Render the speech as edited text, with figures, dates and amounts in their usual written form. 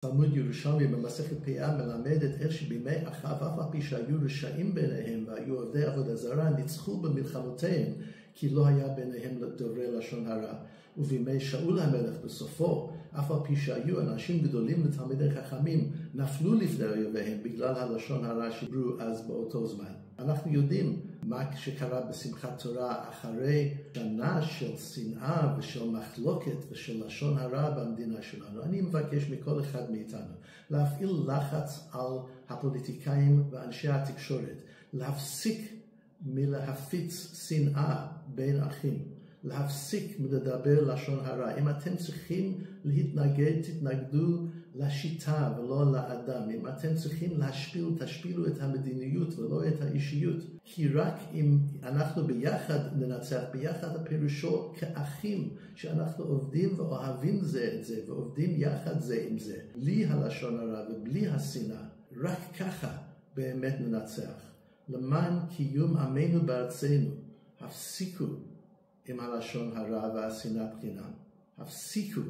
תלמוד ירושלמי במסכת פאה מלמדת איך שבימי אחאב אף על פי שהיו רשעים ביניהם והיו עובדי עבודה זרה ניצחו במלחמותיהם כי לא היה ביניהם דוברי לשון הרע. ובימי שאול המלך בסופו אף על פי שהיו אנשים גדולים ותלמידי חכמים נפלו לפני אויביהם בגלל הלשון הרע שדיברו אז באותו זמן. אנחנו יודעים מה שקרה בשמחת תורה אחרי שנה של שנאה ושל מחלוקת ושל לשון הרע במדינה שלנו. אני מבקש מכל אחד מאיתנו להפעיל לחץ על הפוליטיקאים ואנשי התקשורת, להפסיק מלהפיץ שנאה בין אחים, להפסיק מלדבר לשון הרע. אם אתם צריכים להתנגד, תתנגדו לשיטה ולא לאדם. אם אתם צריכים להשפיל, תשפילו את המדיניות ולא את האישיות. כי רק אם אנחנו ביחד ננצח, ביחד הפירושו כאחים, שאנחנו עובדים ואוהבים זה את זה, ועובדים יחד זה עם זה. בלי הלשון הרע ובלי השנאה, רק ככה באמת ננצח. למען קיום עמנו בארצנו, הפסיקו עם הלשון הרע והשנאת חינם. הפסיקו.